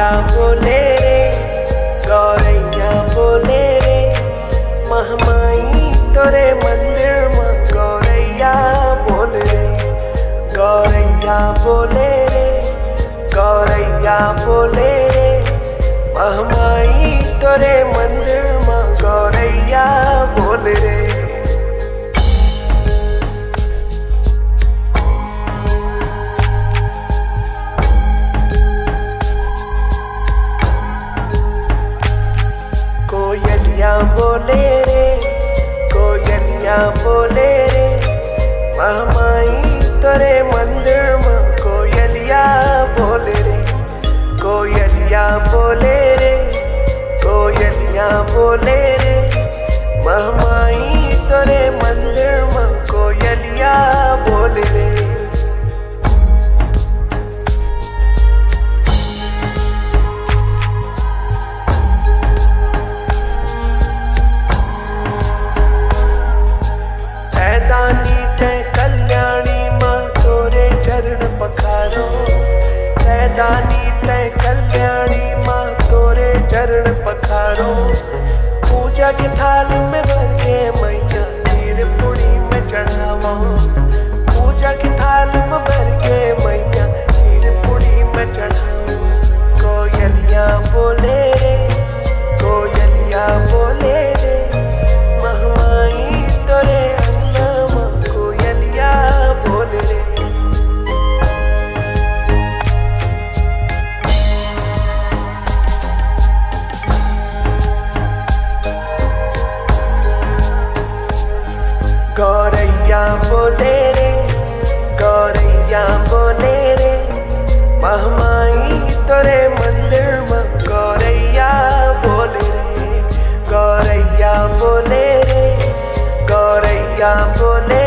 बोले रे, गौरैया बोले रे, महमाई तोरे मंदिर में गौरैया बोले रे, गौरैया बोले रे, गौरैया बोले रे, महमाई तोरे मंदिर में गौरैया बोले रे। कोयलिया बोले रे, कोयलिया बोले रे, महमाई तोरे मंदिर में कोयलिया बोले रे, कोयलिया बोले रे, कोयलिया बोले रे, महमाई तोरे मंदिर में कोयलिया बोले रे। दानी तय कल्याणी माँ तोरे चरण पखारो, दानी तय कल्याणी माँ तोरे चरण पखारो, पूजा के थाल में भर के मैया खीर पूरी में चढ़ावा, पूजा के थाल में भर के मैया खीर पूरी में चढ़ावा। कोयलिया बोले रे, कोयलिया बोले रे, महमाई तोरे गौरैया बोले रे, गौरैया बोले रे, महमाई तोरे मंदिर में गौरैया बोले रे, गौरैया बोले रे, गौरैया बोले